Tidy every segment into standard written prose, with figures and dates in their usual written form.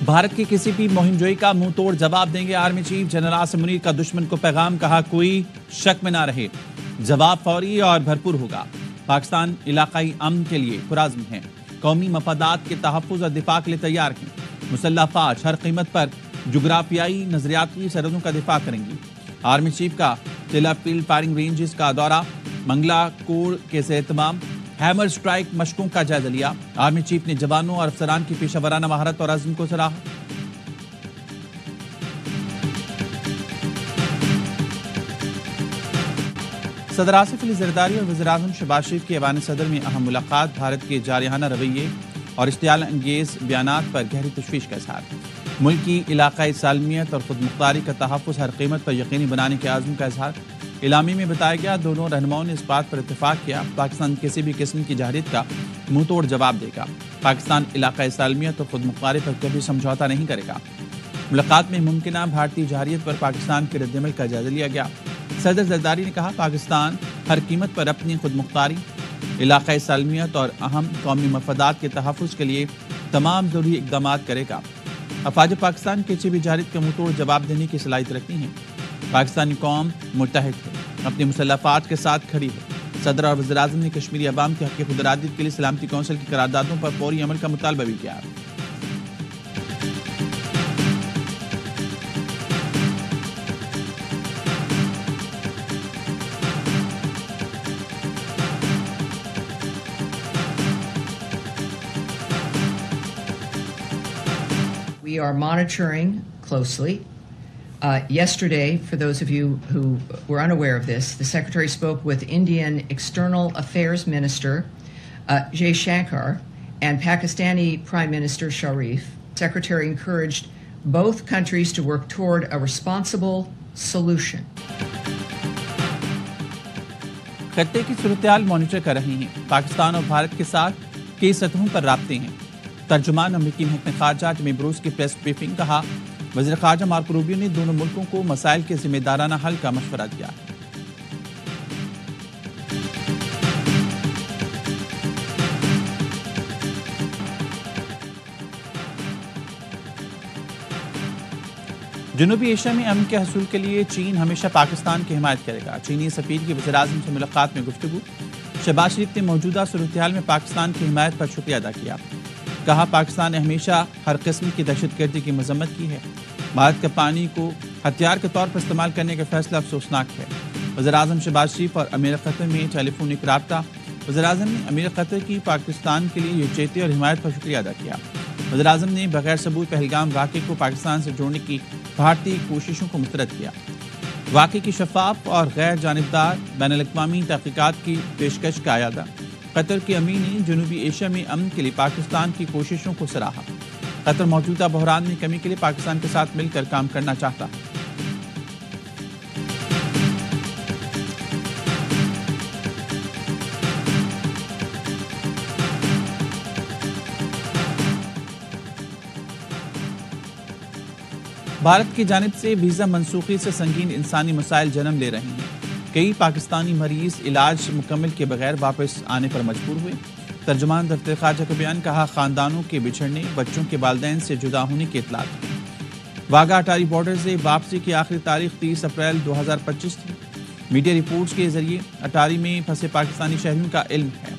بھارت کی کسی بھی مہم جوئی کا منہ توڑ جواب دیں گے army chief general Asim Munir کا دشمن کو پیغام، کہا کوئی شک میں نہ رہے، جواب فوری اور بھرپور ہوگا۔ پاکستان علاقائی امن کے لیے پرعزم ہے، قومی مفادات کے تحفظ اور دفاع کے لیے تیار ہیں۔ مسلح افواج ہر قیمت پر جغرافیائی نظریاتی سرحدوں کا دفاع کریں گی۔ آرمی چیف کا ضلع فیلڈ فائرنگ رینجز کا دورہ، منگلا کور کے زیر اہتمام ہیمر سٹرائک مشقوں کا جائزہ لیا۔ آرمی چیف نے جوانوں اور افسران کی پیشہ ورانہ مہارت اور عزم کو سراہا۔ صدر آصف علی زرداری اور وزیر اعظم شہباز شریف کی ایوان صدر میں اہم ملاقات، بھارت کے جارحانہ رویے اور اشتعال انگیز بیانات پر گہری تشویش کا اظہار۔ ملک کی علاقائی سالمیت اور خود مختاری کا تحفظ ہر قیمت پر یقینی بنانے کے عزم کا اظہار۔ اعلامیے میں بتایا گیا، دونوں رہنماؤں نے اس بات پر اتفاق کیا، پاکستان کسی بھی قسم کی جارحیت کا منہ توڑ جواب دے گا۔ پاکستان علاقائی سالمیت اور خود مختاری پر کبھی سمجھوتا نہیں کرے گا۔ ملاقات میں ممکنہ بھارتی جارحیت پر پاکستان کے رد عمل کا جائزہ لیا گیا۔ صدر زرداری نے کہا، پاکستان ہر قیمت پر اپنی خود مختاری، علاقائی سالمیت اور اہم قومی مفادات کے تحفظ کے لیے تمام ضروری اقدامات کرے گا۔ افواج پاکستان کسی بھی جارحیت کا منہ توڑ جواب دینے کی صلاحیت رکھتی ہیں۔ پاکستانی قوم متحد ہے، اپنی مسلح افواج کے ساتھ کھڑی ہے۔ صدر اور وزیر اعظم نے کشمیری عوام کے حق خود ارادیت کے لیے سلامتی کونسل کی قراردادوں پر فوری عمل کا مطالبہ بھی کیا۔ We are monitoring closely. Yesterday, for those of you who were unaware of this, the Secretary spoke with Indian External Affairs Minister Jay Shankar and Pakistani Prime Minister Sharif. The Secretary encouraged both countries to work toward a responsible solution. خطے کی صورتحال monitor کر رہی ہیں، پاکستان اور بھارت کے ساتھ کئی سطحوں پر رابطے ہیں۔ ترجمان امریکی محکمہ خارجہ ٹمی بروس کی پریس بریفنگ، کہا وزیر خارجہ مارکو روبیو نے دونوں ملکوں کو مسائل کے ذمہ دارانہ حل کا مشورہ دیا۔ جنوبی ایشیا میں امن کے حصول کے لیے چین ہمیشہ پاکستان کی حمایت کرے گا۔ چینی سفیر کی وزیر اعظم سے ملاقات میں گفتگو، شہباز شریف نے موجودہ صورتحال میں پاکستان کی حمایت پر شکریہ ادا کیا، کہا پاکستان نے ہمیشہ ہر قسم کی دہشت گردی کی مذمت کی ہے۔ بھارت کا پانی کو ہتھیار کے طور پر استعمال کرنے کا فیصلہ افسوسناک ہے۔ وزیر اعظم شہباز شریف اور امیر قطر میں ٹیلی فونک رابطہ، وزیر اعظم نے امیر قطر کی پاکستان کے لیے یکجہتی اور حمایت پر شکریہ ادا کیا۔ وزیر اعظم نے بغیر ثبوت پہلگام واقعے کو پاکستان سے جوڑنے کی بھارتی کوششوں کو مسترد کیا۔ واقعے کی شفاف اور غیر جانبدار بین الاقوامی تحقیقات کی پیشکش کا اعادہ۔ قطر کے امیر نے جنوبی ایشیا میں امن کے لیے پاکستان کی کوششوں کو سراہا۔ قطر موجودہ بحران میں کمی کے لیے پاکستان کے ساتھ مل کر کام کرنا چاہتا ہے۔ بھارت کی جانب سے ویزا منسوخی سے سنگین انسانی مسائل جنم لے رہے ہیں۔ کئی پاکستانی مریض علاج مکمل کے بغیر واپس آنے پر مجبور ہوئے۔ ترجمان دفتر خارجہ کا بیان، کہا خاندانوں کے بچھڑنے، بچوں کے والدین سے جدا ہونے کی اطلاعات ہیں۔ واگا اٹاری بارڈر سے واپسی کی آخری تاریخ 30 اپریل 2025 تھی۔ میڈیا رپورٹس کے ذریعے اٹاری میں پھنسے پاکستانی شہریوں کا علم ہے۔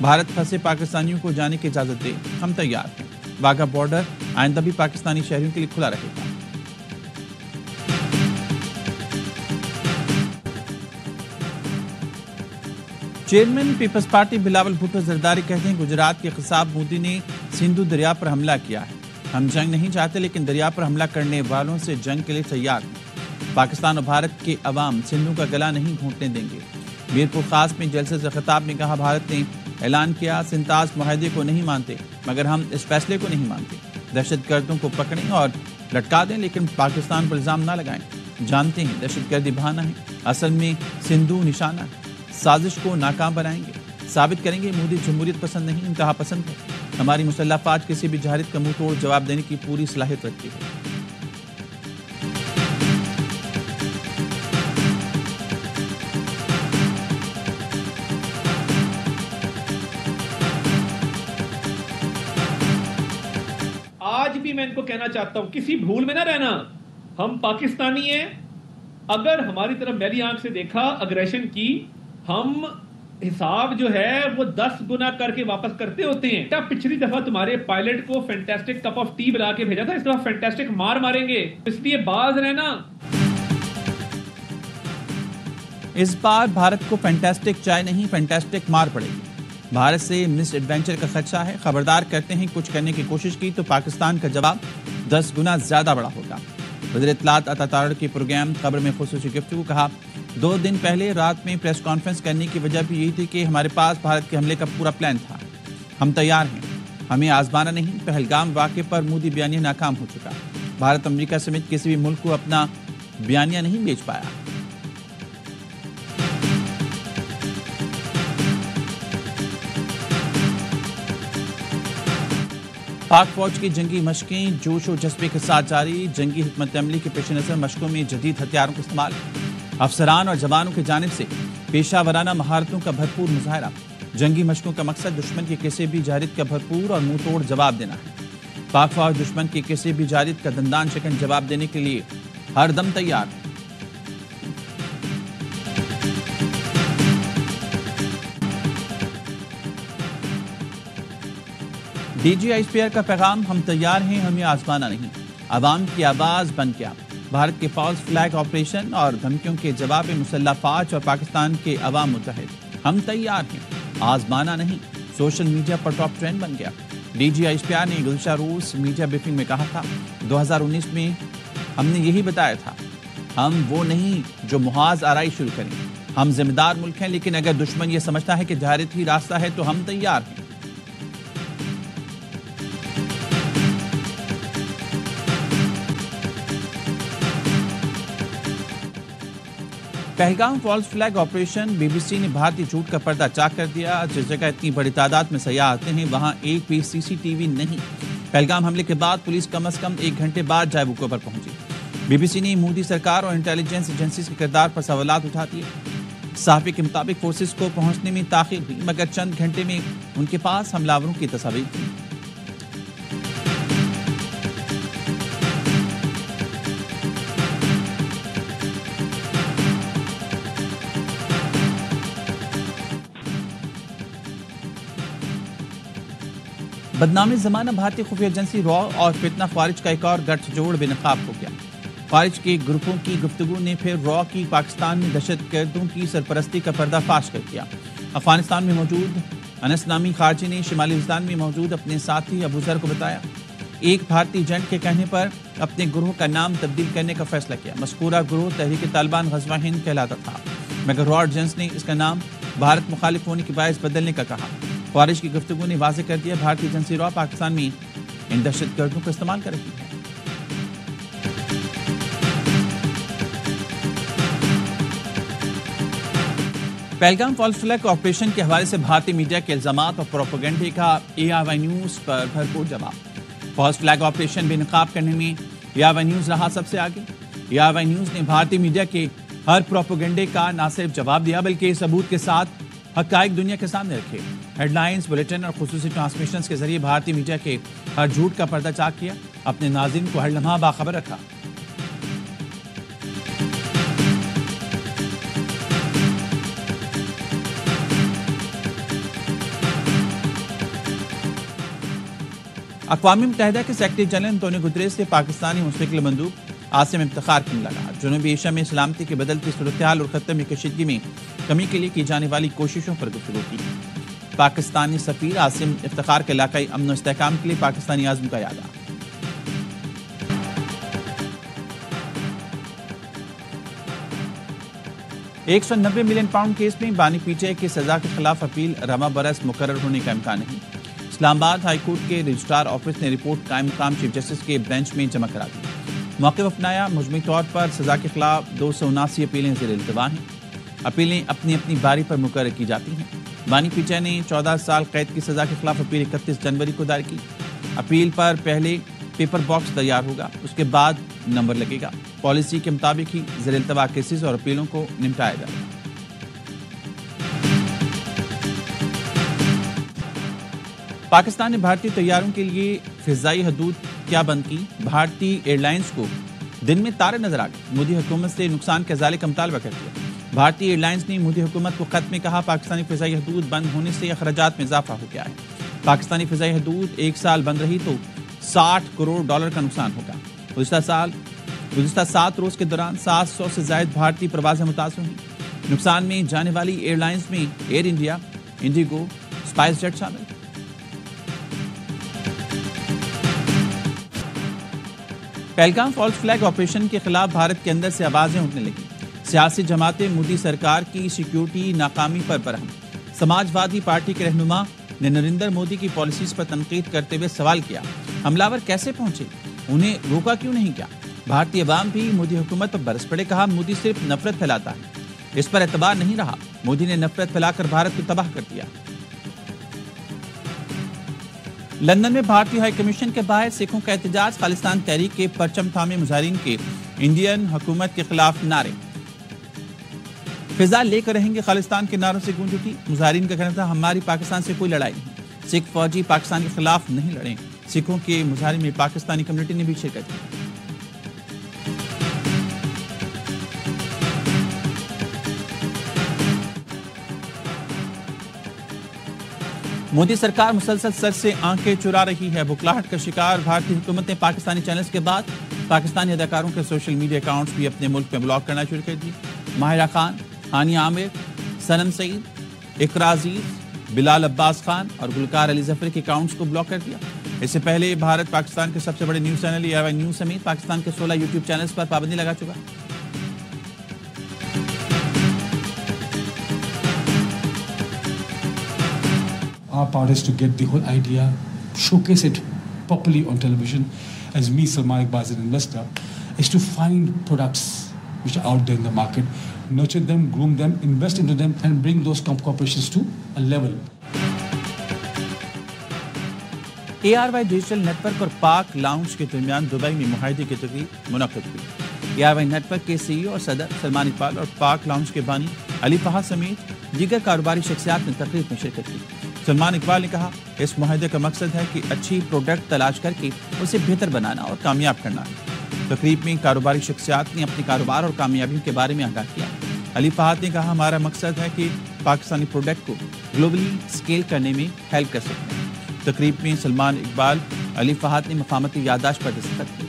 بھارت پھنسے پاکستانیوں کو جانے کی اجازت دے، ہم تیار ہیں۔ واگا بارڈر آئندہ بھی پاکستانی شہریوں کے لیے کھلا رہے گا۔ چیئرمین پیپلز پارٹی بلاول بھٹو زرداری کہتے ہیں، گجرات کے خصاب مودی نے سندھو دریا پر حملہ کیا ہے۔ ہم جنگ نہیں چاہتے، لیکن دریا پر حملہ کرنے والوں سے جنگ کے لیے تیار ہیں۔ پاکستان اور بھارت کے عوام سندھو کا گلا نہیں گھونٹنے دیں گے۔ میرپور خاص میں جلسے سے خطاب میں کہا، بھارت نے اعلان کیا سنتاز معاہدے کو نہیں مانتے، مگر ہم اس فیصلے کو نہیں مانتے۔ دہشت گردوں کو پکڑیں اور لٹکا دیں، لیکن پاکستان پر الزام نہ لگائیں۔ جانتے ہیں دہشت گردی بہانہ ہے، اصل میں سندھو نشانہ ہے۔ سازش کو ناکام بنائیں گے، ثابت کریں گے مودی جمہوریت پسند نہیں، انتہا پسند ہے۔ ہماری مسلح افواج کسی بھی جارحیت کا منہ توڑ جواب دینے کی پوری صلاحیت رکھتی ہے۔ آج بھی میں ان کو کہنا چاہتا ہوں کسی بھول میں نہ رہنا. ہم پاکستانی ہیں, اگر ہماری طرف میلی آنکھ سے دیکھا اگریشن کی, ہم حساب جو ہے وہ 10 گنا کر کے واپس کرتے ہوتے ہیں. پچھلی دفعہ تمہارے پائلٹ کو فینٹاسٹک کپ آف ٹی بلا کے بھیجا تھا, اس دفعہ فینٹاسٹک مار ماریں گے, اس لیے باز رہنا. اس بار بھارت کو فینٹاسٹک چائے نہیں فینٹاسٹک مار پڑے گی. بھارت سے مس ایڈوینچر کا خدشہ ہے. خبردار کرتے ہیں کچھ کرنے کی کوشش کی تو پاکستان کا جواب 10 گنا زیادہ بڑا ہوگا. وزیر اطلاعات عطا تارڑ کے پروگرام خبر میں خصوصی گفتگو. کہا 2 دن پہلے رات میں پریس کانفرنس کرنے کی وجہ بھی یہی تھی کہ ہمارے پاس بھارت کے حملے کا پورا پلان تھا. ہم تیار ہیں, ہمیں آزمانا نہیں. پہلگام واقعے پر مودی بیانیہ ناکام ہو چکا. بھارت امریکہ سمیت کسی بھی ملک کو اپنا بیانیہ نہیں بیچ پایا. پاک فوج کی جنگی مشقیں جوش و جذبے کے ساتھ جاری. جنگی حکمت عملی کے پیش نظر مشقوں میں جدید ہتھیاروں کا استعمال. افسران اور جوانوں کی جانب سے پیشہ ورانہ مہارتوں کا بھرپور مظاہرہ. جنگی مشقوں کا مقصد دشمن کی کسی بھی جارحیت کا بھرپور اور منہ توڑ جواب دینا ہے. پاک فوج دشمن کی کسی بھی جارحیت کا دندان شکن جواب دینے کے لیے ہر دم تیار ہے. ڈی جی آئی اسپیئر کا پیغام, ہم تیار ہیں, ہمیں آزمانا نہیں. عوام کی آواز بن گیا. بھارت کے فالس فلیگ آپریشن اور دھمکیوں کے جواب میں مسلح فوج اور پاکستان کے عوام متحد. ہم تیار ہیں, آزمانا نہیں. سوشل میڈیا پر ٹاپ ٹرینڈ بن گیا. ڈی جی آئی اسپیئر نے گزشتہ روز میڈیا بریفنگ میں کہا تھا 2019 میں ہم نے یہی بتایا تھا, ہم وہ نہیں جو محاذ آرائی شروع کریں. ہم ذمہ دار ملک ہیں, لیکن اگر دشمن یہ سمجھتا ہے کہ جارحیت ہی راستہ ہے تو ہم تیار ہیں. Pahalgam false flag operation. B B C نے بھارتی جھوٹ کا پردہ چاک کر دیا. جس جگہ اتنی بڑی تعداد میں سیاح آتے ہیں وہاں ایک بھی سی سی ٹی وی نہیں. پہلگام حملے کے بعد پولیس کم از کم 1 گھنٹے بعد جائے وقوع پر پہنچی. بی بی سی نے مودی سرکار اور انٹیلیجنس ایجنسیز کے کردار پر سوالات اٹھا دیے. صحافی کے مطابق فورسز کو پہنچنے میں تاخیر ہوئی, مگر چند گھنٹے میں ان کے پاس حملاوروں کی تصاویر تھیں. بدنام زمانہ بھارتی خفیہ ایجنسی را اور فتنہ خارج کا ایک اور گٹھ جوڑ بے نقاب ہو گیا. خارج کے گروپوں کی گفتگو نے پھر را کی پاکستان میں دہشت گردوں کی سرپرستی کا پردہ فاش کر دیا. افغانستان میں موجود انس نامی خارجی نے شمالی وزیرستان میں موجود اپنے ساتھی ابو ذر کو بتایا. ایک بھارتی ایجنٹ کے کہنے پر اپنے گروہ کا نام تبدیل کرنے کا فیصلہ کیا. مذکورہ گروہ تحریک طالبان غزوہ ہند کہلاتا تھا, مگر را ایجنسی نے اس کا نام بھارت مخالف ہونے کے باعث بدلنے کا کہا. خارج کی گفتگو نے واضح کر دیا بھارتی ایجنسی را پاکستان میں ان دہشت گردوں کو استعمال کر رہی ہے. پہلگام فالس فلیگ آپریشن کے حوالے سے بھارتی میڈیا کے الزامات اور پروپیگنڈے کا اے آئی وائی نیوز پر بھرپور جواب. فالس فلیگ آپریشن بے نقاب کرنے میں اے آئی وائی نیوز رہا سب سے آگے. اے آئی وائی نیوز نے بھارتی میڈیا کے ہر پروپیگنڈے کا نہ صرف جواب دیا بلکہ ثبوت کے ساتھ حقائق دنیا کے سامنے رکھے. ہیڈ لائنز, بلیٹن اور خصوصی ٹرانسمیشنز کے ذریعے بھارتی میڈیا کے ہر جھوٹ کا پردہ چاک کیا. اپنے ناظرین کو ہر لمحہ باخبر رکھا. اقوام متحدہ کے سیکرٹری جنرل انتونیو گوتریس سے پاکستانی مستقل مندوب عاصم افتخار کی ملاقات. جنوبی ایشیا میں سلامتی کی بدلتی صورتحال اور خطے میں کشیدگی میں کمی کے لیے کی جانے والی کوششوں پر گفتگو کی. پاکستانی سفیر عاصم افتخار کے علاقائی امن و استحکام کے لیے پاکستانی عزم کا اعادہ. £190 ملین کیس میں بانی پی ٹی آئی کی سزا کے خلاف اپیل رواں برس مقرر ہونے کا امکان نہیں. اسلام آباد ہائی کورٹ کے رجسٹرار آفس نے رپورٹ قائم مقام چیف جسٹس کے بینچ میں جمع کرا دی. موقف اپنایا. مجموعی طور پر سزا کے خلاف 279 اپیلیں زیر التوا ہیں. اپیلیں اپنی اپنی باری پر مقرر کی جاتی ہیں. بانی پی ٹی آئی نے 14 سال قید کی سزا کے خلاف اپیل 31 جنوری کو دائر کی. اپیل پر پہلے پیپر باکس تیار ہوگا, اس کے بعد نمبر لگے گا. پالیسی کے مطابق ہی زیر التوا کیسز اور اپیلوں کو نمٹایا جائے گا. پاکستان نے بھارتی طیاروں کے لیے فضائی حدود کیا بند کی؟ بھارتی ایئر لائنز کو دن میں تارے نظر آ گئے، مودی حکومت سے نقصان کے ازالے کا مطالبہ کر دیا۔ بھارتی ایئر لائنز نے مودی حکومت کو خط میں کہا پاکستانی فضائی حدود بند ہونے سے اخراجات میں اضافہ ہو گیا ہے۔ پاکستانی فضائی حدود 1 سال بند رہی تو $60 کروڑ کا نقصان ہوگا۔ گزشتہ 7 روز کے دوران 700 سے زائد بھارتی پروازیں متاثر ہوئیں۔ نقصان میں جانے والی ایئر لائنز میں Air India, IndiGo, SpiceJet شامل۔ پہلگام فالس فلیگ آپریشن کے خلاف بھارت کے اندر سے آوازیں اٹھنے لگیں۔ سیاسی جماعتیں مودی سرکار کی سیکیورٹی ناکامی پر برہم۔ سماج وادی پارٹی کے رہنما نے نریندر مودی کی پالیسیز پر تنقید کرتے ہوئے سوال کیا، حملہ ور کیسے پہنچے؟ انہیں روکا کیوں نہیں کیا؟ بھارتی عوام بھی مودی حکومت پر برس پڑے، کہا مودی صرف نفرت پھیلاتا ہے، اس پر اعتبار نہیں رہا، مودی نے نفرت پھیلا کر بھارت کو تباہ کر دیا۔ لندن میں بھارتی ہائی کمیشن کے باہر سکھوں کا احتجاج، خالصتان تحریک کے پرچم تھامے مظاہرین کے انڈین حکومت کے خلاف نعرے۔ فضا لے کر رہیں گے خالصتان کے نعروں سے گونج اٹھی۔ مظاہرین کا کہنا تھا ہماری پاکستان سے کوئی لڑائی نہیں، سکھ فوجی پاکستان کے خلاف نہیں لڑیں۔ سکھوں کے مظاہرے میں پاکستانی کمیونٹی نے بھی شرکت کی۔ مودی سرکار مسلسل سر سے آنکھیں چرا رہی ہے، بکلاہٹ کا شکار بھارتی حکومت نے پاکستانی چینلز کے بعد پاکستانی اداکاروں کے سوشل میڈیا اکاؤنٹس بھی اپنے ملک میں بلاک کرنا شروع کر دی۔ ماہرہ خان، ہانیہ عامر، سنم سعید، اقرا عزیز، بلال عباس خان اور گلوکار علی ظفر کے اکاؤنٹس کو بلاک کر دیا۔ اس سے پہلے بھارت پاکستان کے سب سے بڑے نیوز چینل ARY نیوز سمیت پاکستان کے 16 یوٹیوب چینلز پر پابندی لگا چکا۔ Our part is to get the whole idea, showcase it properly on television. As me, Salman Iqbal, as an investor, is to find products which are out there in the market, nurture them, groom them, invest into them, and bring those corporations to a level. ARY digital network اور Pak lounge کے درمیان Dubai میں معاہدے کی تقریب منعقد ہوئی۔ ARY net work کے CEO اور صدر سلمان اقبال اور پاک لاؤنج کے بانی علی فہد سمیت دیگر کاروباری شخصیات نے تقریب میں شرکت کی۔ سلمان اقبال نے کہا اس معاہدے کا مقصد ہے کہ اچھی پروڈکٹ تلاش کر کے اسے بہتر بنانا اور کامیاب کرنا ہے۔ تقریب میں کاروباری شخصیات نے اپنے کاروبار اور کامیابیوں کے بارے میں آگاہ کیا۔ علی فہد نے کہا ہمارا مقصد ہے کہ پاکستانی پروڈکٹ کو گلوبلی سکیل کرنے میں ہیلپ کر سکتے ہیں۔ تقریب میں سلمان اقبال، علی فہد نے مفاہمتی یادداشت پر دستخط کی۔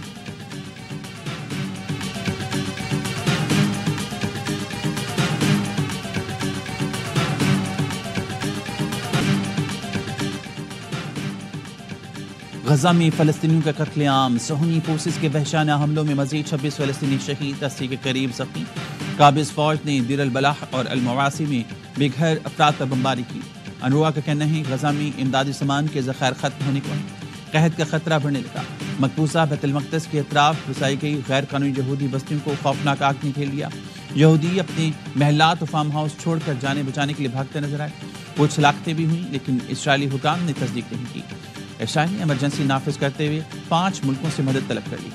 غزہ میں فلسطینیوں کا قتل عام، صہیونی فورسز کے وحشیانہ حملوں میں مزید 26 فلسطینی شہید، 80 کے قریب زخمی۔ قابض فوج نے دیر البلح اور المواسی میں بے گھر افراد پر بمباری کی۔ انروا کا کہنا ہے غزہ میں امدادی سامان کے ذخائر ختم ہونے کو ہیں، قحط کا خطرہ بڑھنے لگا۔ مقبوضہ بیت المقدس کے اطراف بسائی گئی غیر قانونی یہودی بستیوں کو خوفناک آگ نے گھیر لیا۔ یہودی اپنے محلات و فارم ہاؤس چھوڑ کر جانے بچانے کے لیے بھاگتے نظر آئے۔ کچھ ہلاکتیں بھی ہوئیں لیکن اسرائیلی حکام نے تصدیق نہیں کی۔ اسرائیل نے ایمرجنسی نافذ کرتے ہوئے 5 ملکوں سے مدد طلب کر لی۔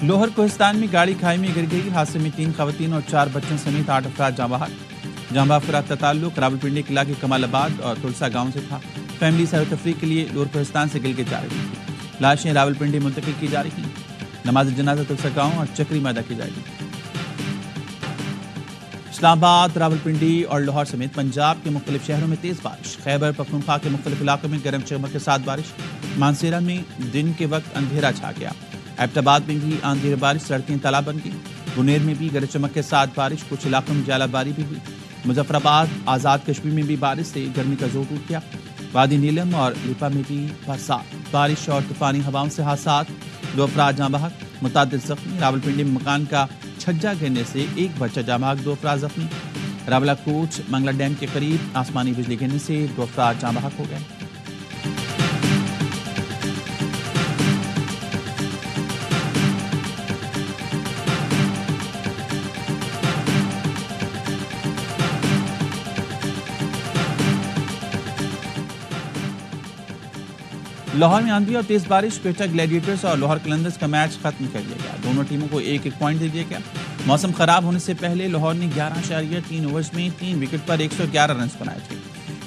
لوہر کوہستان میں گاڑی کھائی میں گر گئی، حادثے میں 3 خواتین اور 4 بچوں سمیت 8 افراد جاں بحق۔ جاں بحق افراد کا تعلق راولپنڈی کے علاقے کمال آباد اور تلسا گاؤں سے تھا۔ فیملی سیر و تفریح کے لیے لوہر کوہستان سے گلگت جا رہی تھی۔ لاشیں راولپنڈی منتقل کی جا رہی ہیں۔ نماز جنازہ تلسا گاؤں اور چکری میں ادا کی جائے گی۔ اسلام آباد، راولپنڈی اور لاہور سمیت پنجاب کے مختلف شہروں میں تیز بارش، خیبر پختونخوا کے مختلف علاقوں میں گرم چمک کے ساتھ بارش، مانسیرا میں دن کے وقت اندھیرا چھا گیا، ایبٹ آباد میں بھی آندھی بارش، سڑکیں تالاب بن گئی، گنیر میں بھی گرج چمک کے ساتھ بارش، کچھ علاقوں میں ژالہ باری بھی ہوئی، مظفر آباد آزاد کشمیر میں بھی بارش سے گرمی کا زور ٹوٹ گیا، وادی نیلم اور لپا میں بھی برسات، بارش اور طوفانی ہواؤں سے حادثات، 2 افراد جاں بحق، متعدد زخمی، راولپنڈی میں مکان کا چھجا گرنے سے 1 بچہ جاں بحق، 2 افراد زخمی، راولہ کوٹ منگلا ڈیم کے قریب آسمانی بجلی گرنے سے 2 افراد جاں بحق ہو گئے۔ لاہور میں آندھی اور تیز بارش، کوئٹہ گلیڈیٹرز اور لاہور قلندرز کا میچ ختم کر دیا گیا. دونوں ٹیموں کو ایک ایک پوائنٹ دے دیا گیا. موسم خراب ہونے سے پہلے لاہور نے 11.3 اوورز میں 3 وکٹ پر 111 رنز بنائے تھے.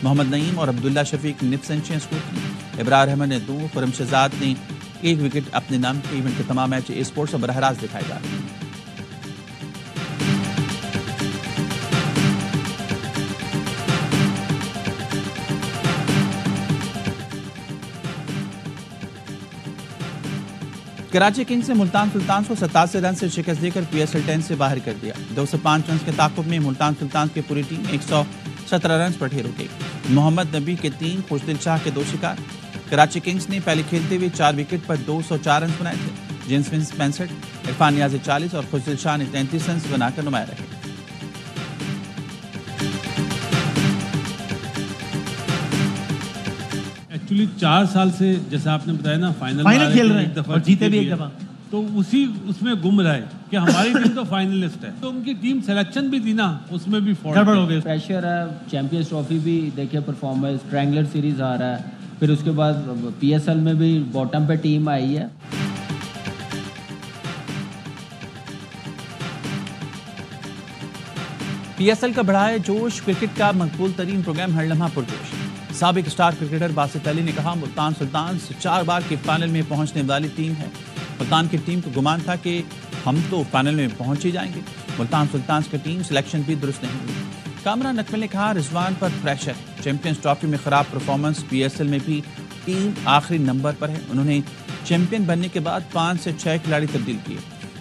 محمد نعیم اور عبداللہ شفیق نے سنچریاں اسکور کی. ابرار احمد نے 2، خرم شہزاد نے 1 وکٹ اپنے نام کے. ایونٹ کے تمام میچ اے اسپورٹس اور براہ راست دکھائے جا رہے ہیں. کراچی کنگز نے ملتان سلطانز کو 87 رن سے شکست دے کر PSL 10 سے باہر کر دیا. 205 رنز کے تعاقب میں ملتان سلطانز کی پوری ٹیم 117 رنز پر ڈھیر ہو گئی. محمد نبی کے 3، خوشدل شاہ کے 2 شکار. کراچی کنگز نے پہلے کھیلتے ہوئے 4 وکٹ پر 204 رنز بنائے تھے. جیمز ونس 65، عرفان نیازی 40 اور خوشدل شاہ نے 33 رنز بنا کر نمایاں رہے. ایکچولی 4 سال سے جیسا آپ نے بتایا نا فائنل کھیل رہے ہیں اور جیتے بھی ایک دفعہ، تو اس میں گم رہا ہے کہ ہماری ٹیم تو فائنلسٹ ہے، تو ان کی ٹیم سلیکشن بھی تھی نا، اس میں بھی گڑبڑ ہو گئی. پریشر ہے. چیمپئنز ٹرافی بھی دیکھیے پرفارمنس، ٹرائنگلر سیریز آ رہا ہے، پھر اس کے بعد PSL میں بھی باٹم پہ ٹیم آئی ہے. PSL کا بڑھائے جوش، کرکٹ کا مقبول ترین پروگرام ہر لمحہ پرجوش. سابق اسٹار کرکٹر باسط علی نے کہا ملتان سلطانز 4 بار کے فائنل میں پہنچنے والی ٹیم ہے. ملتان کی ٹیم کو گمان تھا کہ ہم تو فائنل میں پہنچ ہی جائیں گے. ملتان سلطانز کی ٹیم سلیکشن بھی درست نہیں ہوئی. کامران اکمل نے کہا رضوان پر پریشر ہے. چیمپئنز ٹرافی میں خراب پرفارمنس، PSL میں بھی ٹیم آخری نمبر پر ہے. انہوں نے چیمپئن بننے کے بعد 5 سے 6 کھلاڑی تبدیل کیے.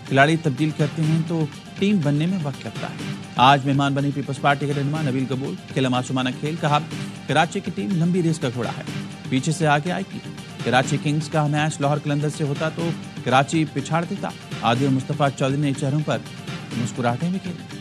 کھلاڑی تبدیل کرتے ہیں تو ٹیم بننے میں وقت لگتا ہے. آج مہمان بنی پیپلز پارٹی کے رہنما نبیل قبول کھیلا معصومانہ کھیل. کہا کراچی کی ٹیم لمبی ریس کا گھوڑا ہے، پیچھے سے آگے آئے گی. کراچی کنگز کا میچ لاہور قلندرز سے ہوتا تو کراچی پچھاڑ دیتا. عادل مصطفیٰ چودھری نے چہروں پر مسکراہٹیں بھی کھیلی.